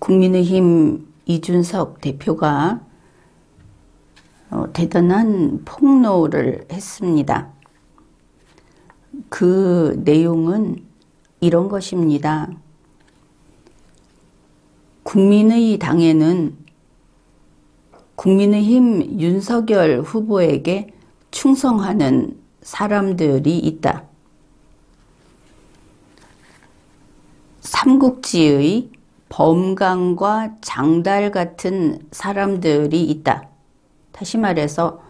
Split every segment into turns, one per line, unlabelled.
국민의힘 이준석 대표가 대단한 폭로를 했습니다. 그 내용은 이런 것입니다. 국민의 당에는 국민의힘 윤석열 후보에게 충성하는 사람들이 있다. 삼국지의 범강과 장달 같은 사람들이 있다. 다시 말해서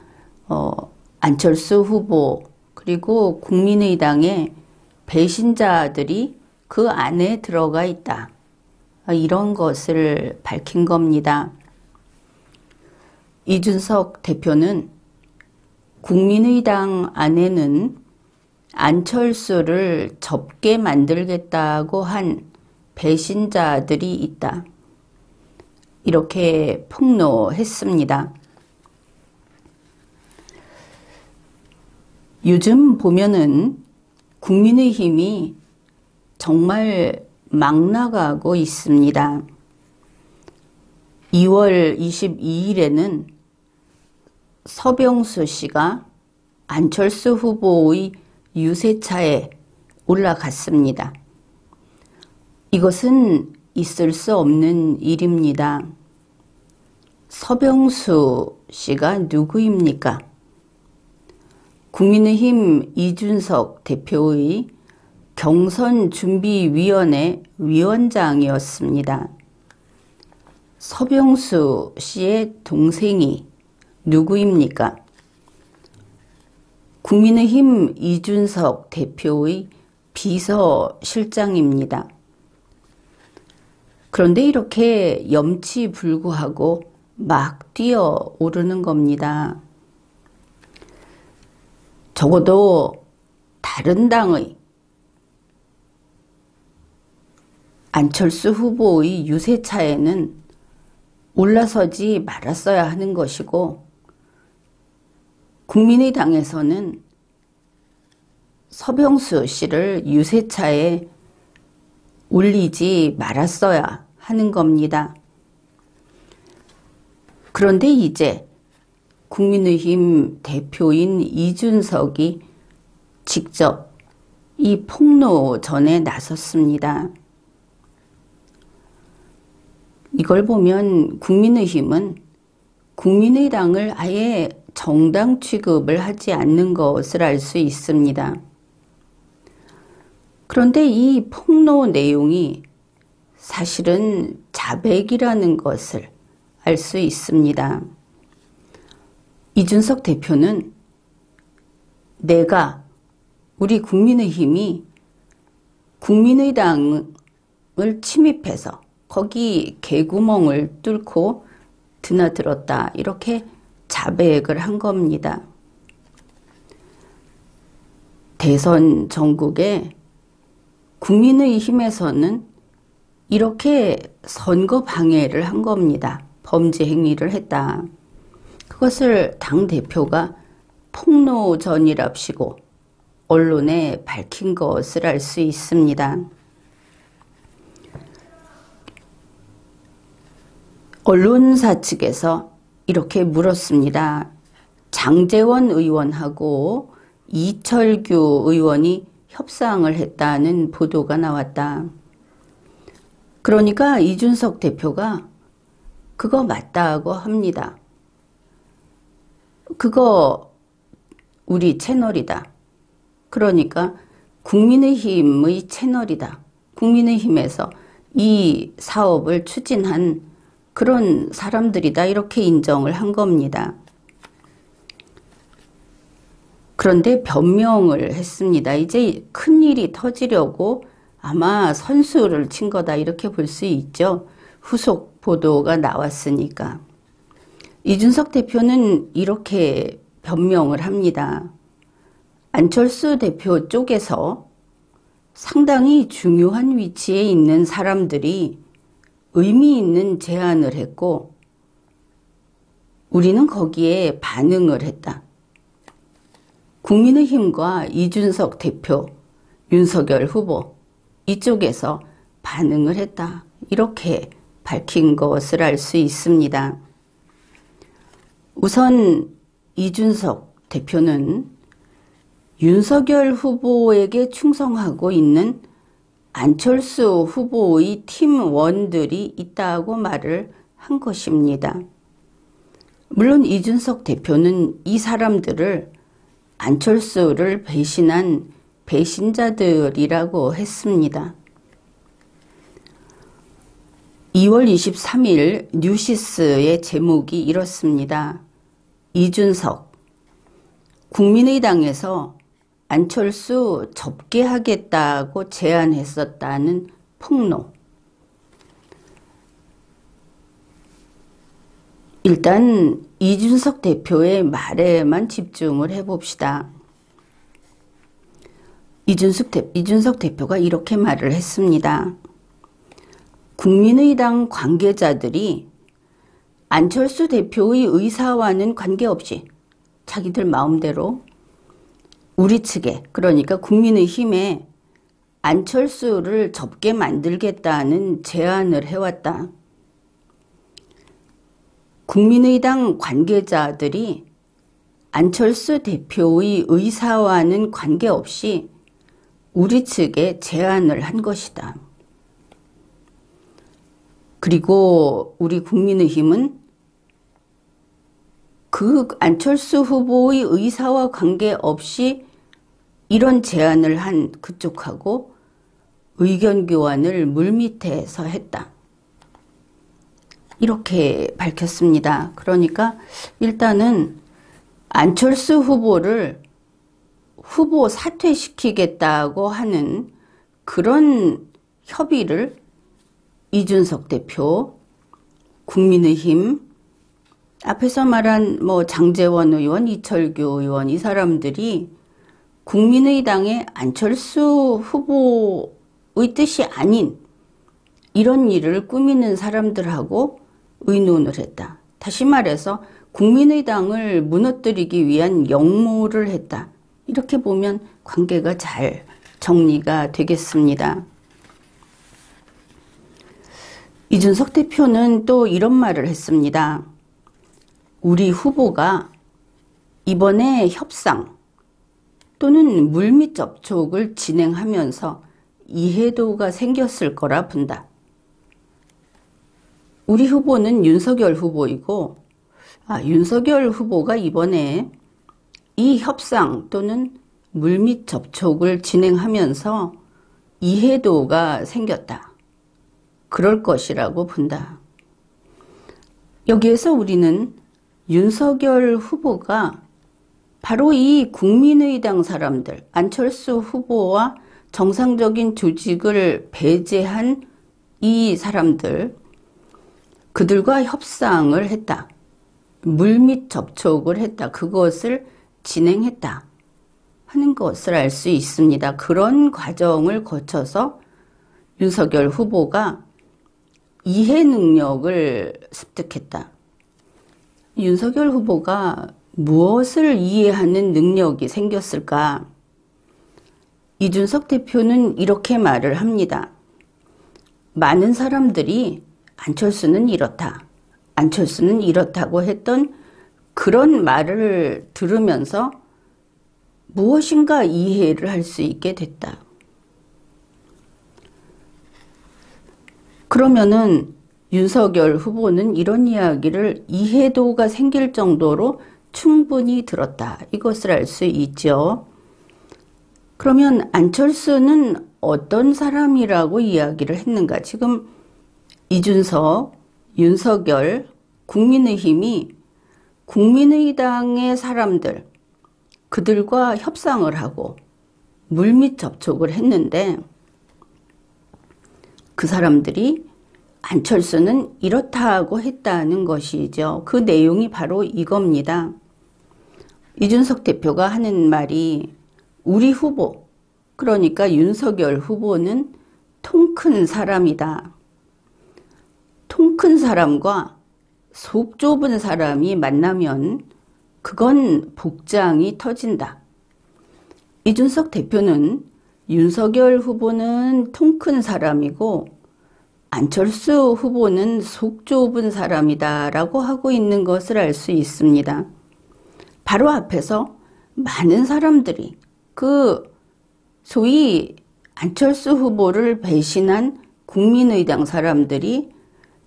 안철수 후보 그리고 국민의당의 배신자들이 그 안에 들어가 있다. 이런 것을 밝힌 겁니다. 이준석 대표는 국민의당 안에는 안철수를 접게 만들겠다고 한 배신자들이 있다. 이렇게 폭로했습니다. 요즘 보면은 국민의힘이 정말 막 나가고 있습니다. 2월 22일에는 서병수 씨가 안철수 후보의 유세차에 올라갔습니다. 이것은 있을 수 없는 일입니다. 서병수 씨가 누구입니까? 국민의힘 이준석 대표의 경선준비위원회 위원장이었습니다. 서병수 씨의 동생이 누구입니까? 국민의힘 이준석 대표의 비서실장입니다. 그런데 이렇게 염치불구하고 막 뛰어오르는 겁니다. 적어도 다른 당의 안철수 후보의 유세차에는 올라서지 말았어야 하는 것이고, 국민의당에서는 서병수 씨를 유세차에 올리지 말았어야 하는 겁니다. 그런데 이제 국민의힘 대표인 이준석이 직접 이 폭로전에 나섰습니다. 이걸 보면 국민의힘은 국민의당을 아예 정당 취급을 하지 않는 것을 알 수 있습니다. 그런데 이 폭로 내용이 사실은 자백이라는 것을 알 수 있습니다. 이준석 대표는 우리 국민의힘이 국민의당을 침입해서 거기 개구멍을 뚫고 드나들었다. 이렇게 자백을 한 겁니다. 대선 전국에 국민의힘에서는 이렇게 선거 방해를 한 겁니다. 범죄 행위를 했다. 그것을 당대표가 폭로전이랍시고 언론에 밝힌 것을 알 수 있습니다. 언론사 측에서 이렇게 물었습니다. 장제원 의원하고 이철규 의원이 협상을 했다는 보도가 나왔다. 그러니까 이준석 대표가 그거 맞다고 합니다. 그거 우리 채널이다. 그러니까 국민의힘의 채널이다. 국민의힘에서 이 사업을 추진한 그런 사람들이다. 이렇게 인정을 한 겁니다. 그런데 변명을 했습니다. 이제 큰일이 터지려고 아마 선수를 친 거다. 이렇게 볼 수 있죠. 후속 보도가 나왔으니까. 이준석 대표는 이렇게 변명을 합니다. 안철수 대표 쪽에서 상당히 중요한 위치에 있는 사람들이 의미 있는 제안을 했고 우리는 거기에 반응을 했다. 국민의힘과 이준석 대표, 윤석열 후보 이쪽에서 반응을 했다. 이렇게 밝힌 것을 알 수 있습니다. 우선 이준석 대표는 윤석열 후보에게 충성하고 있는 안철수 후보의 팀원들이 있다고 말을 한 것입니다. 물론 이준석 대표는 이 사람들을 안철수를 배신한 배신자들이라고 했습니다. 2월 23일 뉴시스의 제목이 이렇습니다. 이준석, 국민의당에서 안철수 접게 하겠다고 제안했었다는 폭로. 일단 이준석 대표의 말에만 집중을 해봅시다. 이준석 대표가 이렇게 말을 했습니다. 국민의당 관계자들이 안철수 대표의 의사와는 관계없이 자기들 마음대로 우리 측에, 그러니까 국민의힘에 안철수를 접게 만들겠다는 제안을 해왔다. 국민의당 관계자들이 안철수 대표의 의사와는 관계없이 우리 측에 제안을 한 것이다. 그리고 우리 국민의힘은 그 안철수 후보의 의사와 관계없이 이런 제안을 한 그쪽하고 의견 교환을 물밑에서 했다. 이렇게 밝혔습니다. 그러니까 일단은 안철수 후보를 후보 사퇴시키겠다고 하는 그런 협의를 이준석 대표, 국민의힘, 앞에서 말한 장제원 의원, 이철규 의원 이 사람들이 국민의당의 안철수 후보의 뜻이 아닌 이런 일을 꾸미는 사람들하고 의논을 했다. 다시 말해서 국민의당을 무너뜨리기 위한 역모를 했다. 이렇게 보면 관계가 잘 정리가 되겠습니다. 이준석 대표는 또 이런 말을 했습니다. 우리 후보가 이번에 협상 또는 물밑 접촉을 진행하면서 이해도가 생겼을 거라 본다. 우리 후보는 윤석열 후보이고 윤석열 후보가 이번에 이 협상 또는 물밑 접촉을 진행하면서 이해도가 생겼다. 그럴 것이라고 본다. 여기에서 우리는 윤석열 후보가 바로 이 국민의당 사람들, 안철수 후보와 정상적인 조직을 배제한 이 사람들, 그들과 협상을 했다. 물밑 접촉을 했다. 그것을 진행했다. 하는 것을 알 수 있습니다. 그런 과정을 거쳐서 윤석열 후보가 이해 능력을 습득했다. 윤석열 후보가 무엇을 이해하는 능력이 생겼을까? 이준석 대표는 이렇게 말을 합니다. 많은 사람들이 안철수는 이렇다. 안철수는 이렇다고 했던 그런 말을 들으면서 무엇인가 이해를 할 수 있게 됐다. 그러면은 윤석열 후보는 이런 이야기를 이해도가 생길 정도로 충분히 들었다. 이것을 알 수 있죠. 그러면 안철수는 어떤 사람이라고 이야기를 했는가? 지금 이준석, 윤석열, 국민의힘이 국민의당의 사람들, 그들과 협상을 하고 물밑 접촉을 했는데 그 사람들이 안철수는 이렇다고 했다는 것이죠. 그 내용이 바로 이겁니다. 이준석 대표가 하는 말이 우리 후보, 그러니까 윤석열 후보는 통 큰 사람이다. 통 큰 사람과 속 좁은 사람이 만나면 그건 복장이 터진다. 이준석 대표는 윤석열 후보는 통 큰 사람이고 안철수 후보는 속 좁은 사람이다라고 하고 있는 것을 알 수 있습니다. 바로 앞에서 많은 사람들이 그 소위 안철수 후보를 배신한 국민의당 사람들이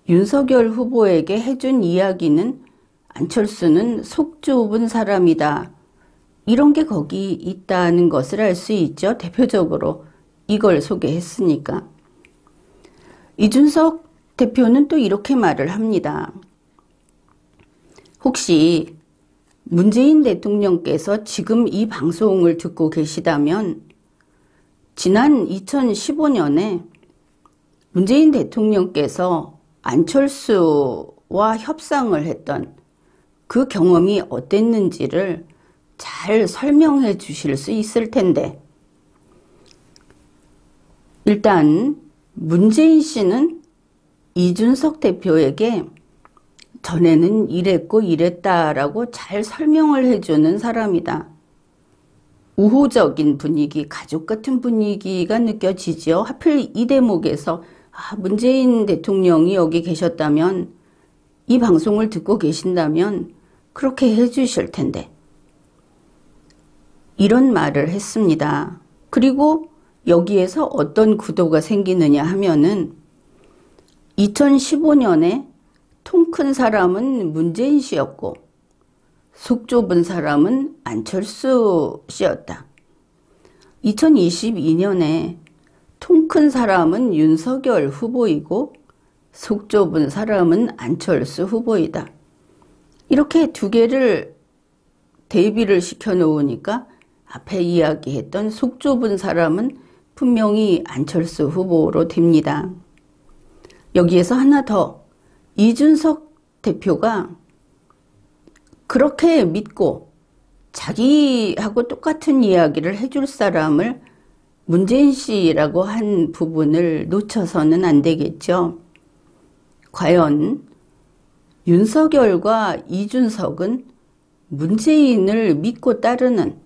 윤석열 후보에게 해준 이야기는 안철수는 속 좁은 사람이다. 이런 게 거기 있다는 것을 알 수 있죠. 대표적으로 이걸 소개했으니까. 이준석 대표는 또 이렇게 말을 합니다. 혹시 문재인 대통령께서 지금 이 방송을 듣고 계시다면 지난 2015년에 문재인 대통령께서 안철수와 협상을 했던 그 경험이 어땠는지를 잘 설명해 주실 수 있을 텐데, 일단 문재인 씨는 이준석 대표에게 전에는 이랬고 이랬다라고 잘 설명을 해주는 사람이다. 우호적인 분위기, 가족 같은 분위기가 느껴지죠. 하필 이 대목에서 문재인 대통령이 여기 계셨다면, 이 방송을 듣고 계신다면 그렇게 해주실 텐데. 이런 말을 했습니다. 그리고 여기에서 어떤 구도가 생기느냐 하면은 2015년에 통 큰 사람은 문재인 씨였고 속 좁은 사람은 안철수 씨였다. 2022년에 통 큰 사람은 윤석열 후보이고 속 좁은 사람은 안철수 후보이다. 이렇게 두 개를 대비를 시켜 놓으니까 앞에 이야기했던 속 좁은 사람은 분명히 안철수 후보로 됩니다. 여기에서 하나 더, 이준석 대표가 그렇게 믿고 자기하고 똑같은 이야기를 해줄 사람을 문재인 씨라고 한 부분을 놓쳐서는 안 되겠죠. 과연 윤석열과 이준석은 문재인을 믿고 따르는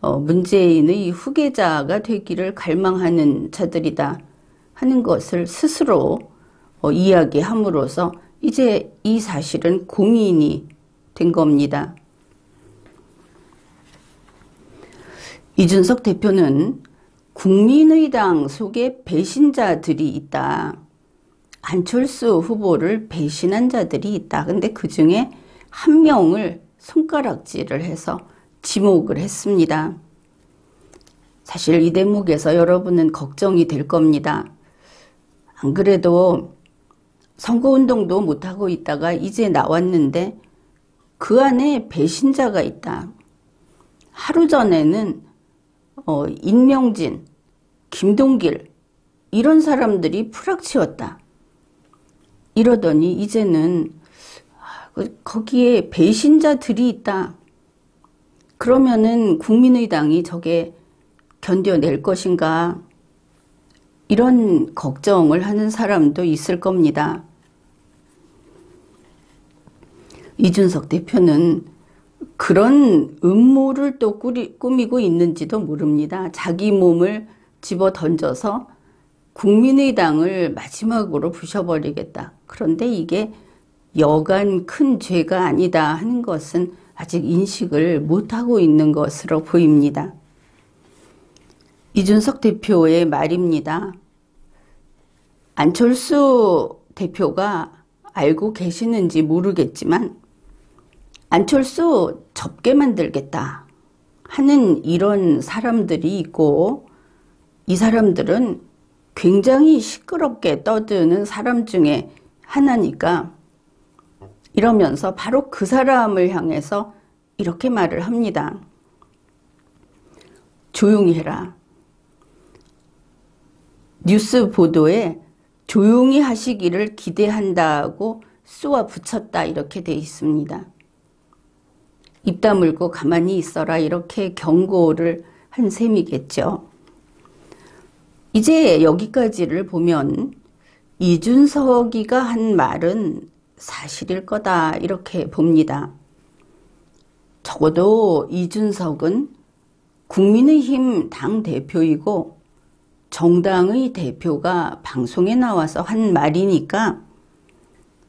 문재인의 후계자가 되기를 갈망하는 자들이다 하는 것을 스스로 이야기함으로써 이제 이 사실은 공인이 된 겁니다. 이준석 대표는 국민의당 속에 배신자들이 있다. 안철수 후보를 배신한 자들이 있다. 근데 그 중에 한 명을 손가락질을 해서 지목을 했습니다. 사실 이 대목에서 여러분은 걱정이 될 겁니다. 안 그래도 선거운동도 못하고 있다가 이제 나왔는데 그 안에 배신자가 있다. 하루 전에는 임명진, 김동길 이런 사람들이 풀악치웠다. 이러더니 이제는 거기에 배신자들이 있다. 그러면은 국민의당이 저게 견뎌낼 것인가? 이런 걱정을 하는 사람도 있을 겁니다. 이준석 대표는 그런 음모를 또 꾸미고 있는지도 모릅니다. 자기 몸을 집어 던져서 국민의당을 마지막으로 부셔버리겠다. 그런데 이게 여간 큰 죄가 아니다 하는 것은 아직 인식을 못하고 있는 것으로 보입니다. 이준석 대표의 말입니다. 안철수 대표가 알고 계시는지 모르겠지만 안철수 접게 만들겠다 하는 이런 사람들이 있고, 이 사람들은 굉장히 시끄럽게 떠드는 사람 중에 하나니까, 이러면서 바로 그 사람을 향해서 이렇게 말을 합니다. 조용히 해라. 뉴스 보도에 조용히 하시기를 기대한다고 쏘아 붙였다 이렇게 돼 있습니다. 입 다물고 가만히 있어라 이렇게 경고를 한 셈이겠죠. 이제 여기까지를 보면 이준석이가 한 말은 사실일 거다 이렇게 봅니다. 적어도 이준석은 국민의힘 당대표이고 정당의 대표가 방송에 나와서 한 말이니까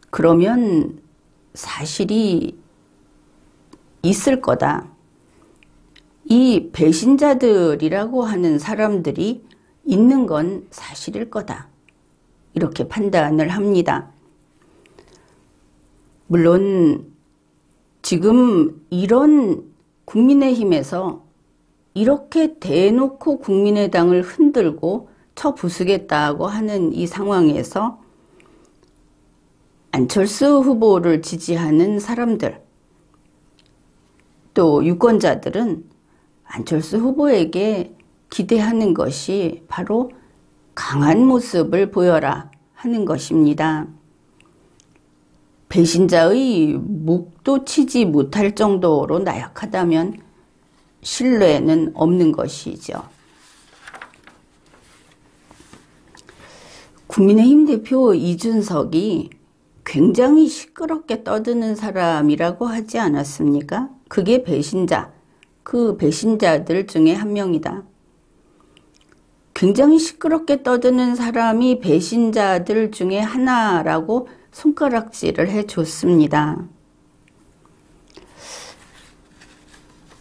그러면 사실이 있을 거다. 이 배신자들이라고 하는 사람들이 있는 건 사실일 거다. 이렇게 판단을 합니다. 물론 지금 이런 국민의힘에서 이렇게 대놓고 국민의당을 흔들고 쳐부수겠다고 하는 이 상황에서 안철수 후보를 지지하는 사람들, 또 유권자들은 안철수 후보에게 기대하는 것이 바로 강한 모습을 보여라 하는 것입니다. 배신자의 목도 치지 못할 정도로 나약하다면 신뢰는 없는 것이죠. 국민의힘 대표 이준석이 굉장히 시끄럽게 떠드는 사람이라고 하지 않았습니까? 그게 배신자, 그 배신자들 중에 한 명이다. 굉장히 시끄럽게 떠드는 사람이 배신자들 중에 하나라고 손가락질을 해줬습니다.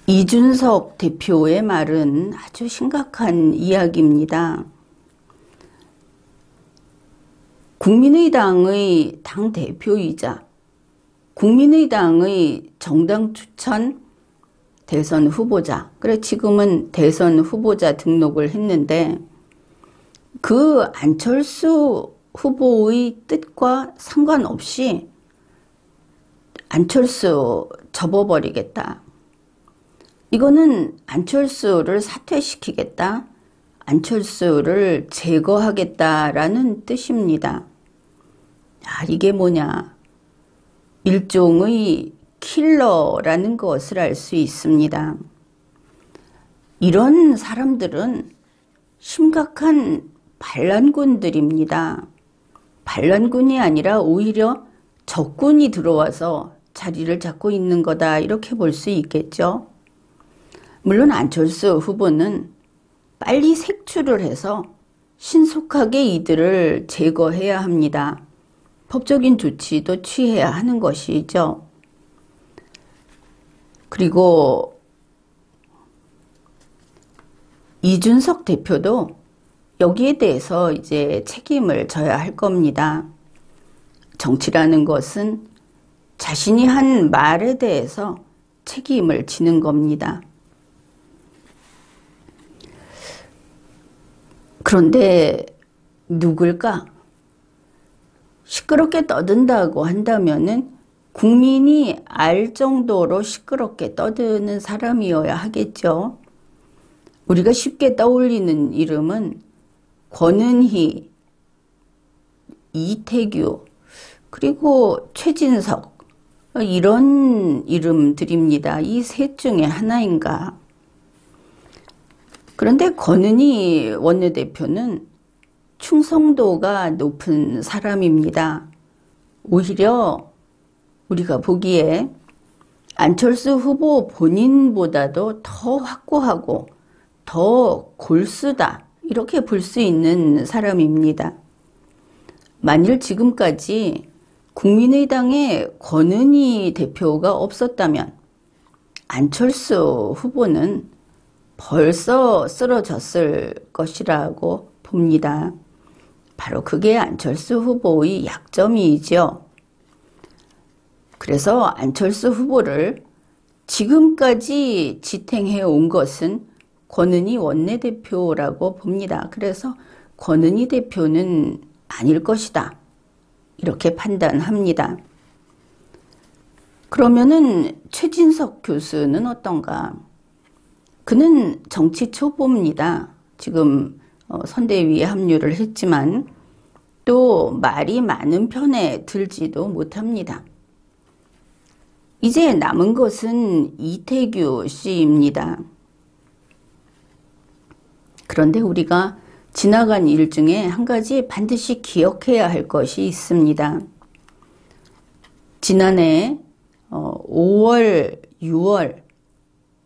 이준석 대표의 말은 아주 심각한 이야기입니다. 국민의당의 당대표이자 국민의당의 정당 추천 대선 후보자, 그래 지금은 대선 후보자 등록을 했는데 그 안철수 후보의 뜻과 상관없이 안철수 접어버리겠다. 이거는 안철수를 사퇴시키겠다. 안철수를 제거하겠다라는 뜻입니다. 이게 뭐냐. 일종의 킬러라는 것을 알 수 있습니다. 이런 사람들은 심각한 반란군들입니다. 반란군이 아니라 오히려 적군이 들어와서 자리를 잡고 있는 거다 이렇게 볼 수 있겠죠. 물론 안철수 후보는 빨리 색출을 해서 신속하게 이들을 제거해야 합니다. 법적인 조치도 취해야 하는 것이죠. 그리고 이준석 대표도 여기에 대해서 이제 책임을 져야 할 겁니다. 정치라는 것은 자신이 한 말에 대해서 책임을 지는 겁니다. 그런데 누굴까? 시끄럽게 떠든다고 한다면은 국민이 알 정도로 시끄럽게 떠드는 사람이어야 하겠죠. 우리가 쉽게 떠올리는 이름은 권은희, 이태규, 그리고 최진석 이런 이름들입니다. 이 셋 중에 하나인가? 그런데 권은희 원내대표는 충성도가 높은 사람입니다. 오히려 우리가 보기에 안철수 후보 본인보다도 더 확고하고 더 골수다 이렇게 볼 수 있는 사람입니다. 만일 지금까지 국민의당에 권은희 대표가 없었다면 안철수 후보는 벌써 쓰러졌을 것이라고 봅니다. 바로 그게 안철수 후보의 약점이죠. 그래서 안철수 후보를 지금까지 지탱해 온 것은 권은희 원내대표라고 봅니다. 그래서 권은희 대표는 아닐 것이다. 이렇게 판단합니다. 그러면은 최진석 교수는 어떤가? 그는 정치 초보입니다. 지금 선대위에 합류를 했지만 또 말이 많은 편에 들지도 못합니다. 이제 남은 것은 이태규 씨입니다. 그런데 우리가 지나간 일 중에 한 가지 반드시 기억해야 할 것이 있습니다. 지난해 5월, 6월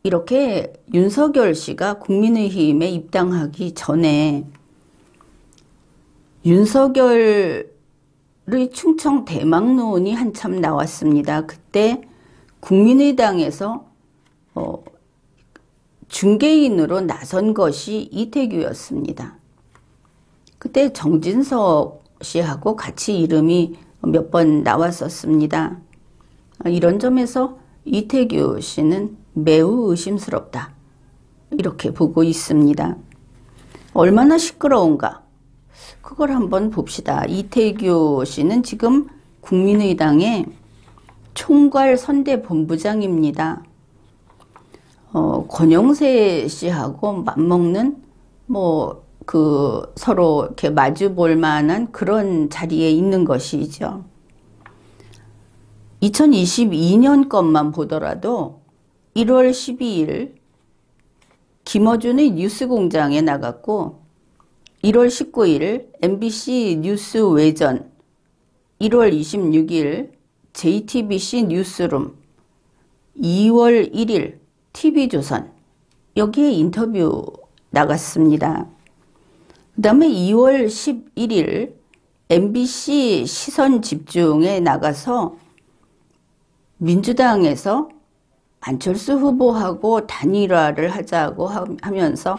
이렇게 윤석열 씨가 국민의힘에 입당하기 전에 윤석열의 충청 대망론이 한참 나왔습니다. 그때 국민의당에서 중개인으로 나선 것이 이태규였습니다. 그때 정진석 씨하고 같이 이름이 몇 번 나왔었습니다. 이런 점에서 이태규 씨는 매우 의심스럽다, 이렇게 보고 있습니다. 얼마나 시끄러운가, 그걸 한번 봅시다. 이태규 씨는 지금 국민의당의 총괄 선대본부장입니다. 권영세 씨하고 맞먹는 서로 이렇게 마주 볼 만한 그런 자리에 있는 것이죠. 2022년 것만 보더라도 1월 12일 김어준의 뉴스공장에 나갔고, 1월 19일 MBC 뉴스 외전, 1월 26일 JTBC 뉴스룸, 2월 1일 TV조선, 여기에 인터뷰 나갔습니다. 그 다음에 2월 11일 MBC 시선집중에 나가서 민주당에서 안철수 후보하고 단일화를 하자고 하면서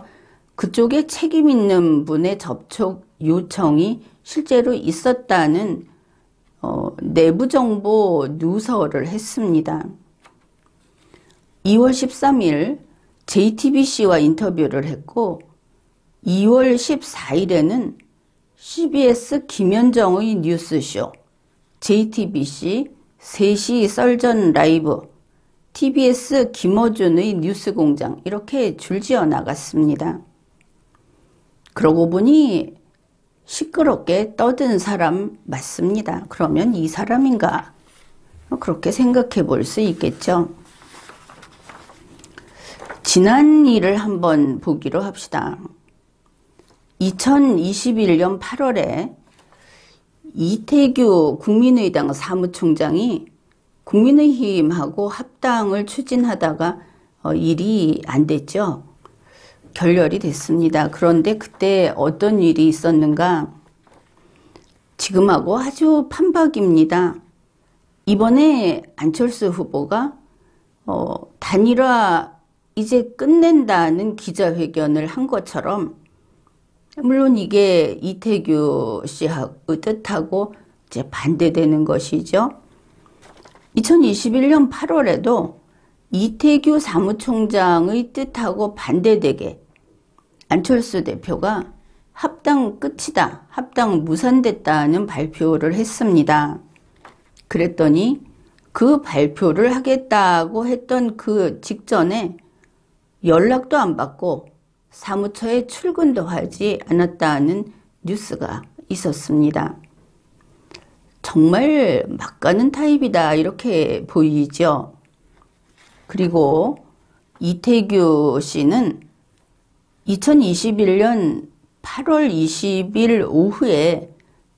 그쪽에 책임 있는 분의 접촉 요청이 실제로 있었다는 내부정보 누설을 했습니다. 2월 13일 JTBC와 인터뷰를 했고, 2월 14일에는 CBS 김현정의 뉴스쇼, JTBC 3시 썰전 라이브, TBS 김어준의 뉴스공장, 이렇게 줄지어 나갔습니다. 그러고 보니 시끄럽게 떠든 사람 맞습니다. 그러면 이 사람인가? 그렇게 생각해 볼 수 있겠죠. 지난 일을 한번 보기로 합시다. 2021년 8월에 이태규 국민의당 사무총장이 국민의힘하고 합당을 추진하다가 일이 안 됐죠. 결렬이 됐습니다. 그런데 그때 어떤 일이 있었는가? 지금하고 아주 판박입니다. 이번에 안철수 후보가 단일화 이제 끝낸다는 기자회견을 한 것처럼, 물론 이게 이태규 씨의 뜻하고 이제 반대되는 것이죠. 2021년 8월에도 이태규 사무총장의 뜻하고 반대되게 안철수 대표가 합당 끝이다, 합당 무산됐다는 발표를 했습니다. 그랬더니 그 발표를 하겠다고 했던 그 직전에 연락도 안 받고 사무처에 출근도 하지 않았다는 뉴스가 있었습니다. 정말 막가는 타입이다, 이렇게 보이죠. 그리고 이태규 씨는 2021년 8월 20일 오후에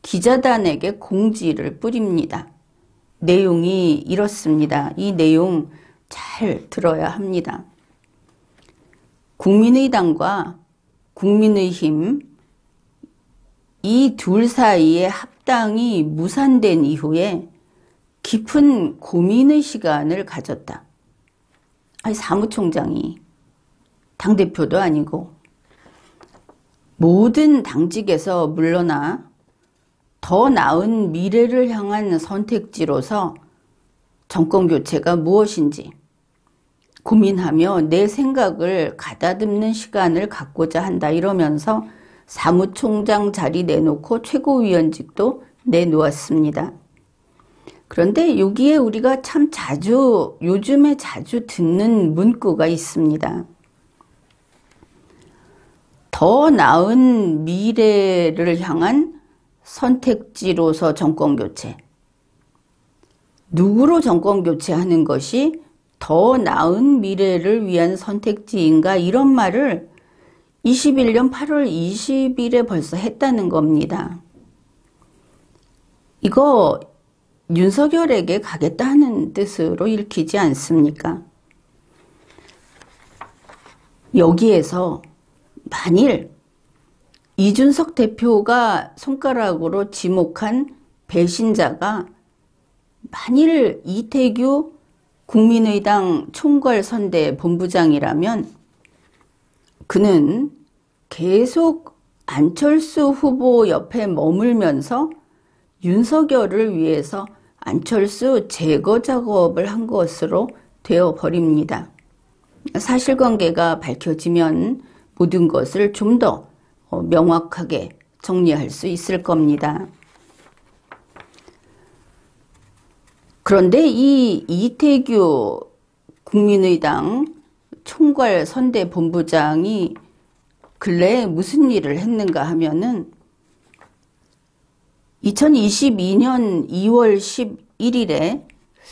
기자단에게 공지를 뿌립니다. 내용이 이렇습니다. 이 내용 잘 들어야 합니다. 국민의당과 국민의힘 이 둘 사이의 합당이 무산된 이후에 깊은 고민의 시간을 가졌다. 아니, 사무총장이 당대표도 아니고 모든 당직에서 물러나 더 나은 미래를 향한 선택지로서 정권교체가 무엇인지 고민하며 내 생각을 가다듬는 시간을 갖고자 한다, 이러면서 사무총장 자리 내놓고 최고위원직도 내놓았습니다. 그런데 여기에 우리가 참 요즘에 자주 듣는 문구가 있습니다. 더 나은 미래를 향한 선택지로서 정권교체. 누구로 정권교체하는 것이 더 나은 미래를 위한 선택지인가, 이런 말을 21년 8월 20일에 벌써 했다는 겁니다. 이거 윤석열에게 가겠다 하는 뜻으로 읽히지 않습니까? 여기에서 만일 이준석 대표가 손가락으로 지목한 배신자가 만일 이태규 국민의당 총괄선대 본부장이라면 그는 계속 안철수 후보 옆에 머물면서 윤석열을 위해서 안철수 제거 작업을 한 것으로 되어버립니다. 사실관계가 밝혀지면 모든 것을 좀 더 명확하게 정리할 수 있을 겁니다. 그런데 이 이태규 국민의당 총괄선대본부장이 근래에 무슨 일을 했는가 하면은 2022년 2월 11일에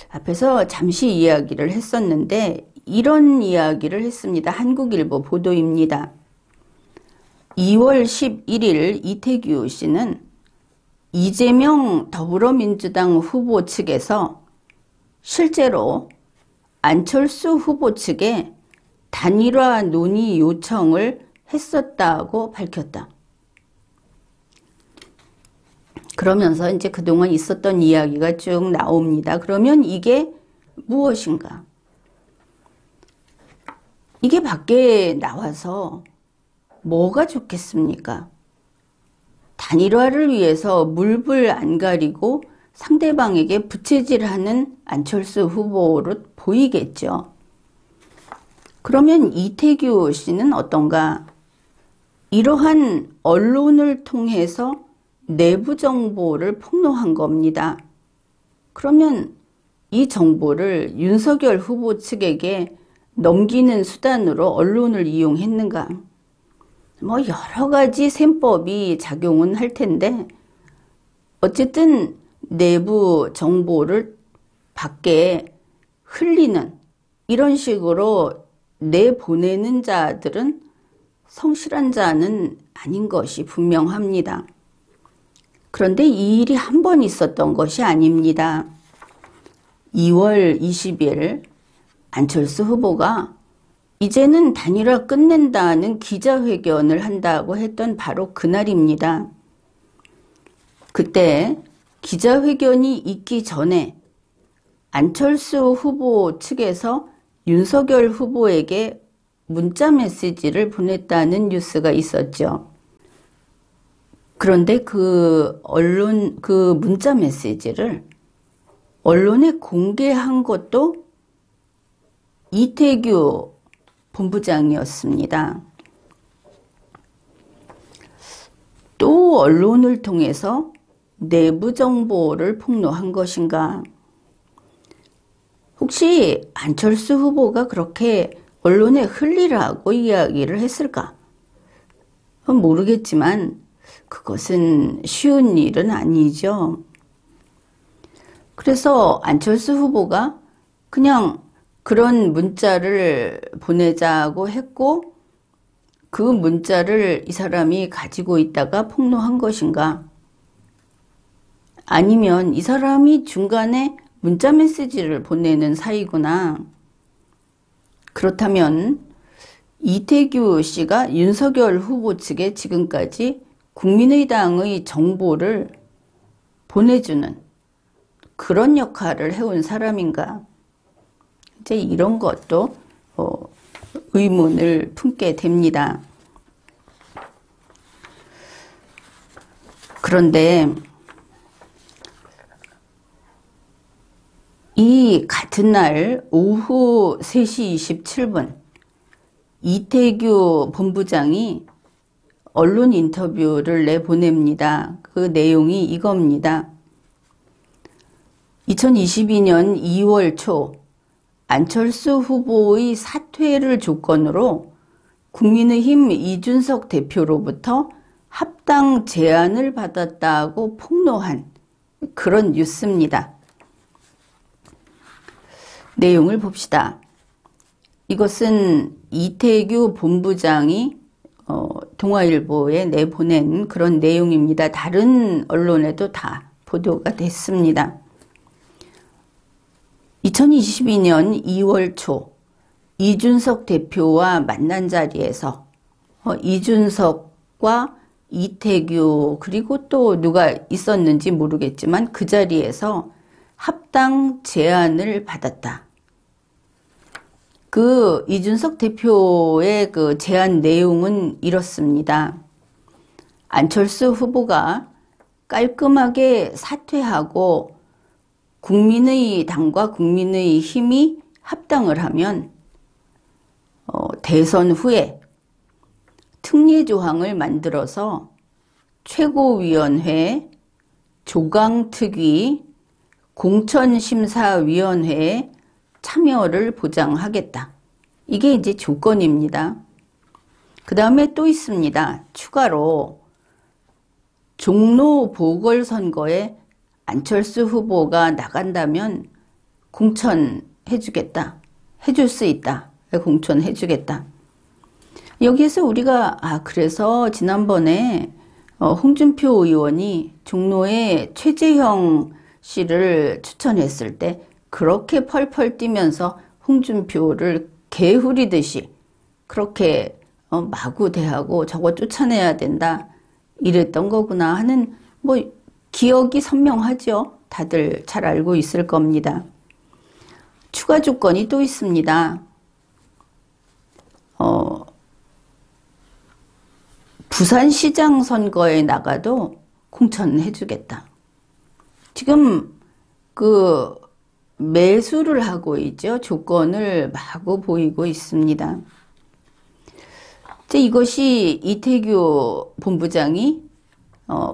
앞에서 잠시 이야기를 했었는데 이런 이야기를 했습니다. 한국일보 보도입니다. 2월 11일 이태규 씨는 이재명 더불어민주당 후보 측에서 실제로 안철수 후보 측에 단일화 논의 요청을 했었다고 밝혔다. 그러면서 이제 그동안 있었던 이야기가 쭉 나옵니다. 그러면 이게 무엇인가? 이게 밖에 나와서 뭐가 좋겠습니까? 단일화를 위해서 물불 안 가리고 상대방에게 부채질하는 안철수 후보로 보이겠죠. 그러면 이태규 씨는 어떤가? 이러한 언론을 통해서 내부 정보를 폭로한 겁니다. 그러면 이 정보를 윤석열 후보 측에게 넘기는 수단으로 언론을 이용했는가? 뭐 여러 가지 셈법이 작용은 할 텐데 어쨌든 내부 정보를 밖에 흘리는 이런 식으로 내보내는 자들은 성실한 자는 아닌 것이 분명합니다. 그런데 이 일이 한 번 있었던 것이 아닙니다. 2월 20일 안철수 후보가 이제는 단일화 끝낸다는 기자회견을 한다고 했던 바로 그날입니다. 그때 기자회견이 있기 전에 안철수 후보 측에서 윤석열 후보에게 문자 메시지를 보냈다는 뉴스가 있었죠. 그런데 그 문자 메시지를 언론에 공개한 것도 이태규 본부장이었습니다. 또 언론을 통해서 내부 정보를 폭로한 것인가? 혹시 안철수 후보가 그렇게 언론에 흘리라고 이야기를 했을까? 모르겠지만 그것은 쉬운 일은 아니죠. 그래서 안철수 후보가 그냥 그런 문자를 보내자고 했고 그 문자를 이 사람이 가지고 있다가 폭로한 것인가? 아니면 이 사람이 중간에 문자 메시지를 보내는 사이구나. 그렇다면 이태규 씨가 윤석열 후보 측에 지금까지 국민의당의 정보를 보내주는 그런 역할을 해온 사람인가? 이제 이런 것도 의문을 품게 됩니다. 그런데 이 같은 날 오후 3시 27분 이태규 본부장이 언론 인터뷰를 내보냅니다. 그 내용이 이겁니다. 2022년 2월 초 안철수 후보의 사퇴를 조건으로 국민의힘 이준석 대표로부터 합당 제안을 받았다고 폭로한 그런 뉴스입니다. 내용을 봅시다. 이것은 이태규 본부장이 동아일보에 내보낸 그런 내용입니다. 다른 언론에도 다 보도가 됐습니다. 2022년 2월 초 이준석 대표와 만난 자리에서 이준석과 이태규 그리고 또 누가 있었는지 모르겠지만 그 자리에서 합당 제안을 받았다. 그 이준석 대표의 그 제안 내용은 이렇습니다. 안철수 후보가 깔끔하게 사퇴하고 국민의 당과 국민의 힘이 합당을 하면 대선 후에 특례 조항을 만들어서 최고위원회, 조강특위, 공천심사위원회에 참여를 보장하겠다. 이게 이제 조건입니다. 그 다음에 또 있습니다. 추가로 종로 보궐선거에 안철수 후보가 나간다면 공천해주겠다. 해줄 수 있다. 공천해주겠다. 여기에서 우리가 그래서 지난번에 홍준표 의원이 종로에 최재형 씨를 추천했을 때 그렇게 펄펄 뛰면서 홍준표를 개후리듯이 그렇게 마구 대하고 저거 쫓아내야 된다 이랬던 거구나 하는 기억이 선명하죠. 다들 잘 알고 있을 겁니다. 추가 조건이 또 있습니다. 부산시장 선거에 나가도 공천해주겠다. 지금 그 매수를 하고 있죠. 조건을 마구 보이고 있습니다. 이것이 이태규 본부장이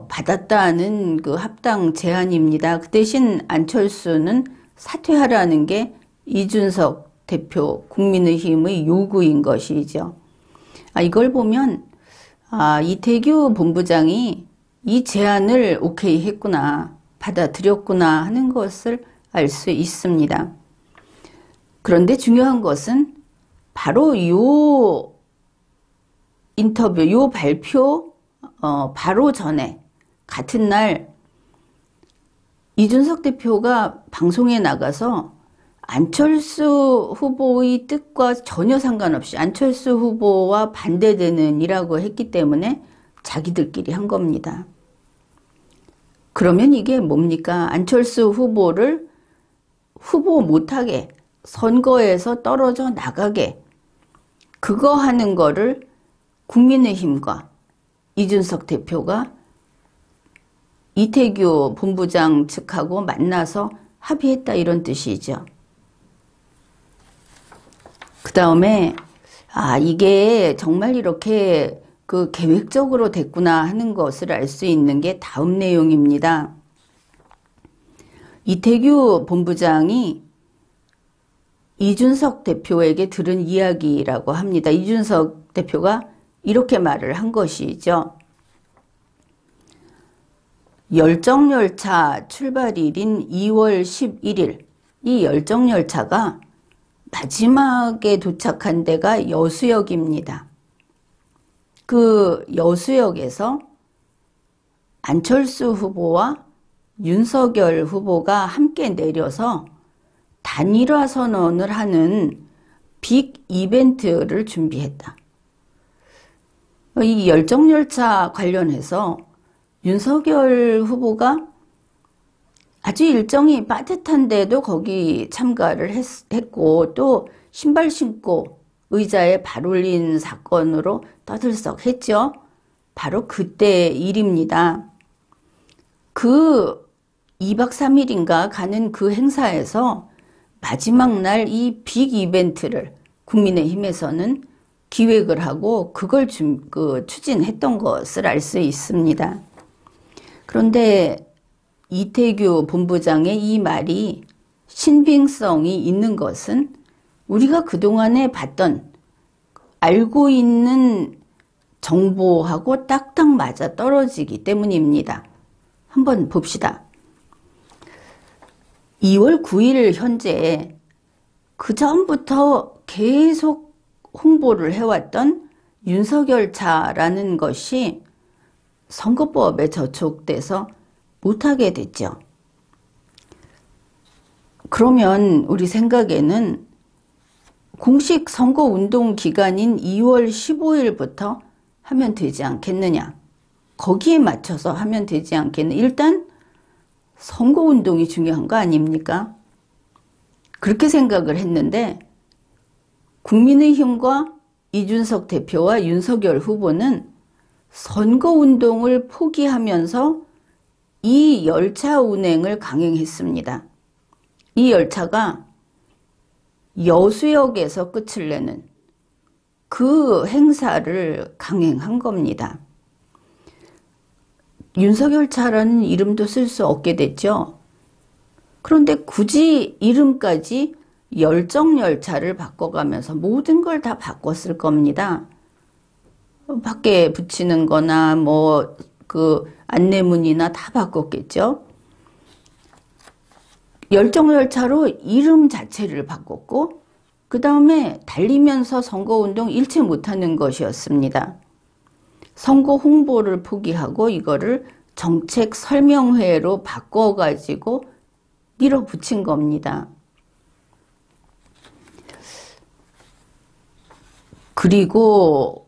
받았다는 그 합당 제안입니다. 그 대신 안철수는 사퇴하라는 게 이준석 대표 국민의힘의 요구인 것이죠. 이걸 보면 이태규 본부장이 이 제안을 오케이 했구나, 받아들였구나 하는 것을 알 수 있습니다. 그런데 중요한 것은 바로 요 인터뷰, 요 발표 바로 전에 같은 날 이준석 대표가 방송에 나가서 안철수 후보의 뜻과 전혀 상관없이 안철수 후보와 반대되는 이라고 했기 때문에 자기들끼리 한 겁니다. 그러면 이게 뭡니까? 안철수 후보를 후보 못하게, 선거에서 떨어져 나가게, 그거 하는 거를 국민의힘과 이준석 대표가 이태규 본부장 측하고 만나서 합의했다 이런 뜻이죠. 그 다음에 이게 정말 이렇게 그 계획적으로 됐구나 하는 것을 알 수 있는 게 다음 내용입니다. 이태규 본부장이 이준석 대표에게 들은 이야기라고 합니다. 이준석 대표가 이렇게 말을 한 것이죠. 열정열차 출발일인 2월 11일 이 열정열차가 마지막에 도착한 데가 여수역입니다. 그 여수역에서 안철수 후보와 윤석열 후보가 함께 내려서 단일화 선언을 하는 빅 이벤트를 준비했다. 이 열정열차 관련해서 윤석열 후보가 아주 일정이 빠듯한데도 거기 참가를 했고 또 신발 신고 의자에 발 올린 사건으로 떠들썩했죠. 바로 그때 일입니다. 그 2박 3일인가 가는 그 행사에서 마지막 날 이 빅 이벤트를 국민의힘에서는 기획을 하고 그걸 추진했던 것을 알 수 있습니다. 그런데 이태규 본부장의 이 말이 신빙성이 있는 것은 우리가 그동안에 봤던 알고 있는 정보하고 딱딱 맞아 떨어지기 때문입니다. 한번 봅시다. 2월 9일 현재 그 전부터 계속 홍보를 해왔던 윤석열차라는 것이 선거법에 저촉돼서 못하게 됐죠. 그러면 우리 생각에는 공식 선거운동 기간인 2월 15일부터 하면 되지 않겠느냐. 거기에 맞춰서 하면 되지 않겠나. 일단 선거운동이 중요한 거 아닙니까? 그렇게 생각을 했는데 국민의힘과 이준석 대표와 윤석열 후보는 선거운동을 포기하면서 이 열차 운행을 강행했습니다. 이 열차가 여수역에서 끝을 내는 그 행사를 강행한 겁니다. 윤석열차라는 이름도 쓸 수 없게 됐죠. 그런데 굳이 이름까지 열정열차를 바꿔가면서 모든 걸 다 바꿨을 겁니다. 밖에 붙이는 거나 그 안내문이나 다 바꿨겠죠. 열정열차로 이름 자체를 바꿨고 그 다음에 달리면서 선거운동 일체 못하는 것이었습니다. 선거 홍보를 포기하고 이거를 정책 설명회로 바꿔가지고 밀어붙인 겁니다. 그리고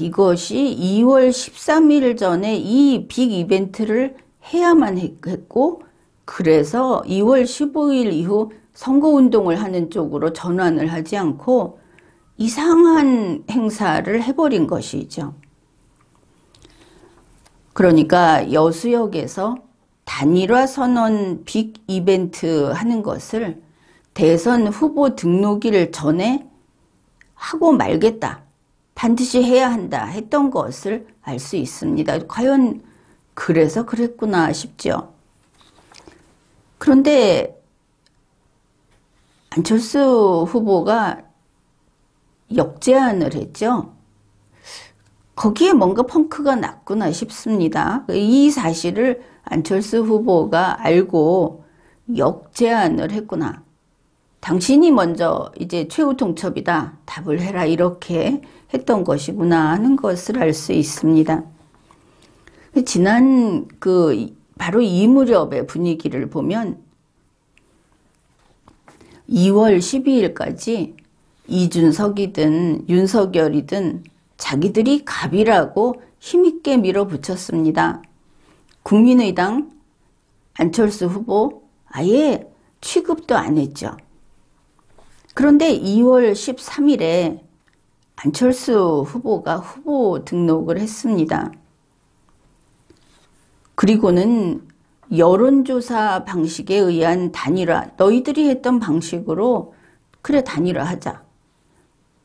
이것이 2월 13일 전에 이 빅 이벤트를 해야만 했고 그래서 2월 15일 이후 선거운동을 하는 쪽으로 전환을 하지 않고 이상한 행사를 해버린 것이죠. 그러니까 여수역에서 단일화 선언 빅 이벤트 하는 것을 대선 후보 등록일 전에 하고 말겠다. 반드시 해야 한다 했던 것을 알 수 있습니다. 과연 그래서 그랬구나 싶죠. 그런데 안철수 후보가 역제안을 했죠. 거기에 뭔가 펑크가 났구나 싶습니다. 이 사실을 안철수 후보가 알고 역제안을 했구나. 당신이 먼저 이제 최후 통첩이다. 답을 해라. 이렇게 했던 것이구나 하는 것을 알 수 있습니다. 지난 바로 이 무렵의 분위기를 보면 2월 12일까지 이준석이든 윤석열이든 자기들이 갑이라고 힘있게 밀어붙였습니다. 국민의당 안철수 후보 아예 취급도 안 했죠. 그런데 2월 13일에 안철수 후보가 후보 등록을 했습니다. 그리고는 여론조사 방식에 의한 단일화, 너희들이 했던 방식으로 그래 단일화하자.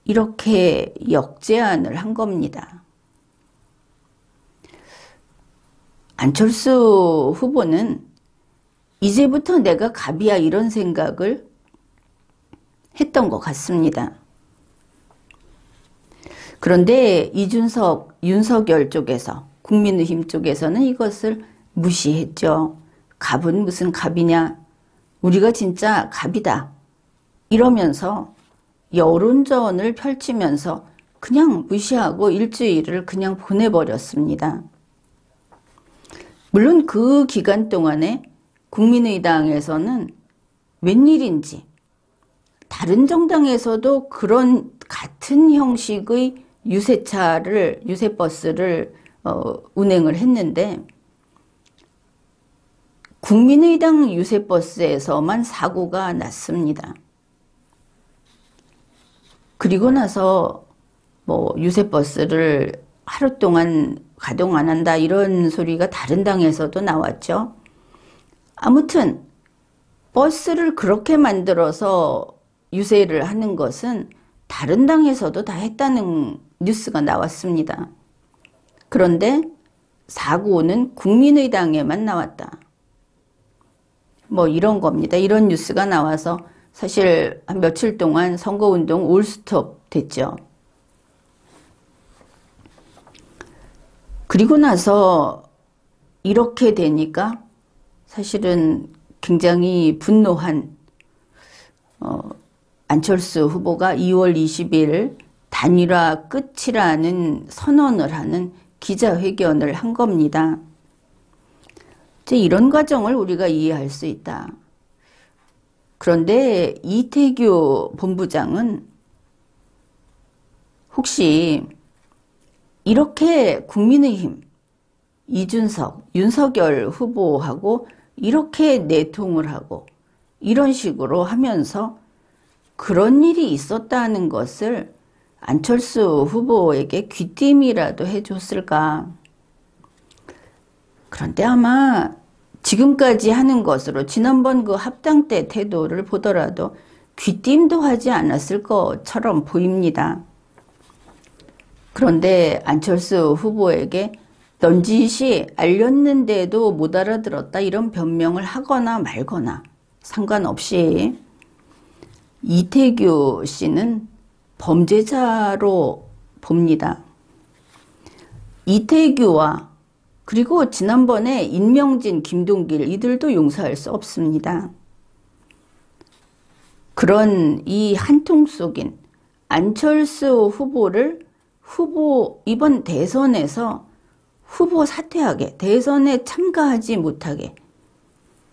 이렇게 역제안을 한 겁니다. 안철수 후보는 이제부터 내가 갑이야 이런 생각을 했던 것 같습니다. 그런데 이준석, 윤석열 쪽에서 국민의힘 쪽에서는 이것을 무시했죠. 갑은 무슨 갑이냐. 우리가 진짜 갑이다. 이러면서 여론전을 펼치면서 그냥 무시하고 일주일을 그냥 보내버렸습니다. 물론 그 기간 동안에 국민의당에서는 웬일인지 다른 정당에서도 그런 같은 형식의 유세버스를 운행을 했는데 국민의당 유세버스에서만 사고가 났습니다. 그리고 나서 유세버스를 하루 동안 가동 안 한다 이런 소리가 다른 당에서도 나왔죠. 아무튼 버스를 그렇게 만들어서 유세를 하는 것은 다른 당에서도 다 했다는 뉴스가 나왔습니다. 그런데 사고는 국민의당에만 나왔다. 이런 겁니다. 이런 뉴스가 나와서 사실 한 며칠 동안 선거운동 올스톱 됐죠. 그리고 나서 이렇게 되니까 사실은 굉장히 분노한 안철수 후보가 2월 20일 단일화 끝이라는 선언을 하는 기자회견을 한 겁니다. 이제 이런 과정을 우리가 이해할 수 있다. 그런데 이태규 본부장은 혹시 이렇게 국민의힘 이준석, 윤석열 후보하고 이렇게 내통을 하고 이런 식으로 하면서 그런 일이 있었다는 것을 안철수 후보에게 귀띔이라도 해줬을까? 그런데 아마 지금까지 하는 것으로 지난번 그 합당 때 태도를 보더라도 귀띔도 하지 않았을 것처럼 보입니다. 그런데 안철수 후보에게 넌지시 알렸는데도 못 알아들었다 이런 변명을 하거나 말거나 상관없이 이태규 씨는 범죄자로 봅니다. 이태규와 그리고 지난번에 임명진, 김동길 이들도 용서할 수 없습니다. 그런 이 한통 속인 안철수 후보를 이번 대선에서 후보 사퇴하게, 대선에 참가하지 못하게,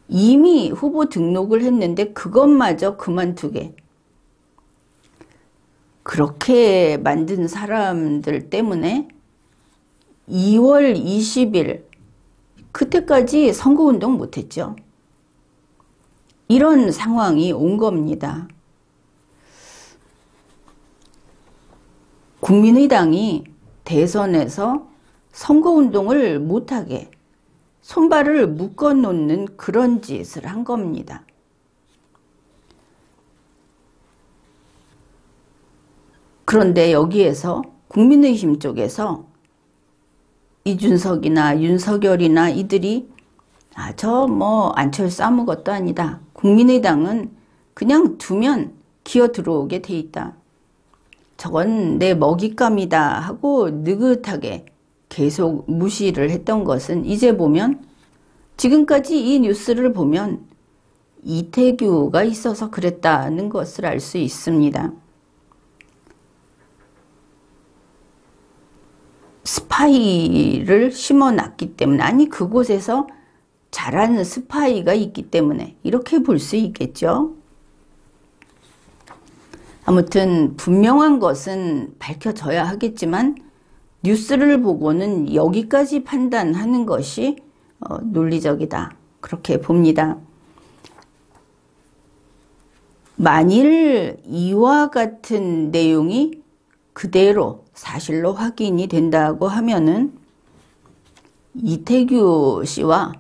이미 후보 등록을 했는데 그것마저 그만두게, 그렇게 만든 사람들 때문에 2월 20일 그때까지 선거운동 못했죠. 이런 상황이 온 겁니다. 국민의당이 대선에서 선거운동을 못하게 손발을 묶어놓는 그런 짓을 한 겁니다. 그런데 여기에서 국민의힘 쪽에서 이준석이나 윤석열이나 이들이 저 안철수 아무것도 아니다. 국민의당은 그냥 두면 기어 들어오게 돼 있다. 저건 내 먹잇감이다 하고 느긋하게 계속 무시를 했던 것은 이제 보면 지금까지 이 뉴스를 보면 이태규가 있어서 그랬다는 것을 알 수 있습니다. 스파이를 심어놨기 때문에, 아니 그곳에서 잘하는 스파이가 있기 때문에 이렇게 볼 수 있겠죠. 아무튼 분명한 것은 밝혀져야 하겠지만 뉴스를 보고는 여기까지 판단하는 것이 논리적이다. 그렇게 봅니다. 만일 이와 같은 내용이 그대로 사실로 확인이 된다고 하면은 이태규 씨와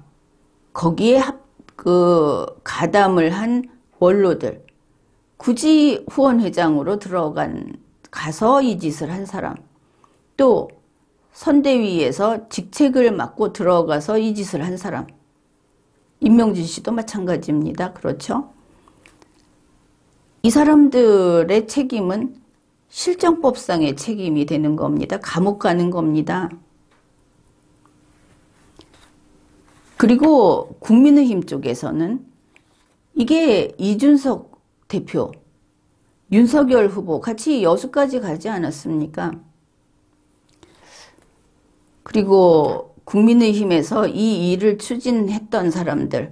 거기에 가담을 한 원로들, 굳이 후원회장으로 가서 이 짓을 한 사람, 또 선대위에서 직책을 맡고 들어가서 이 짓을 한 사람, 임명진 씨도 마찬가지입니다. 그렇죠? 이 사람들의 책임은 실정법상의 책임이 되는 겁니다. 감옥 가는 겁니다. 그리고 국민의힘 쪽에서는 이게 이준석 대표, 윤석열 후보 같이 여수까지 가지 않았습니까? 그리고 국민의힘에서 이 일을 추진했던 사람들,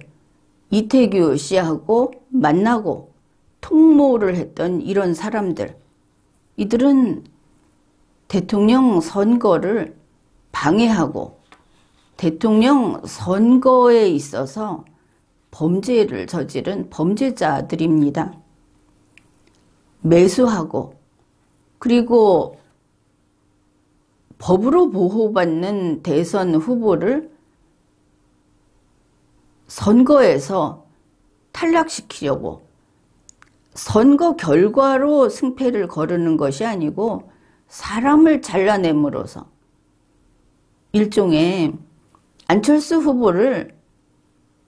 이태규 씨하고 만나고 통모를 했던 이런 사람들, 이들은 대통령 선거를 방해하고 대통령 선거에 있어서 범죄를 저지른 범죄자들입니다. 매수하고 그리고 법으로 보호받는 대선 후보를 선거에서 탈락시키려고 선거 결과로 승패를 거르는 것이 아니고 사람을 잘라냄으로써 일종의 안철수 후보를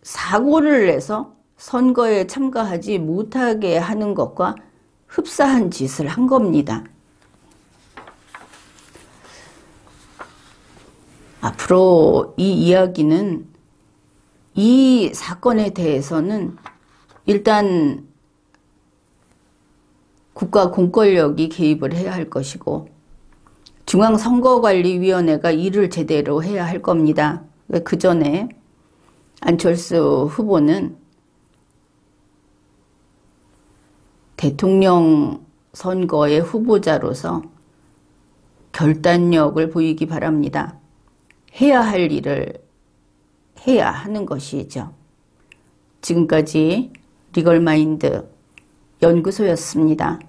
사고를 내서 선거에 참가하지 못하게 하는 것과 흡사한 짓을 한 겁니다. 앞으로 이 이야기는, 이 사건에 대해서는 일단 국가 공권력이 개입을 해야 할 것이고 중앙선거관리위원회가 일을 제대로 해야 할 겁니다. 그 전에 안철수 후보는 대통령 선거의 후보자로서 결단력을 보이기 바랍니다. 해야 할 일을 해야 하는 것이죠. 지금까지 리걸마인드 연구소였습니다.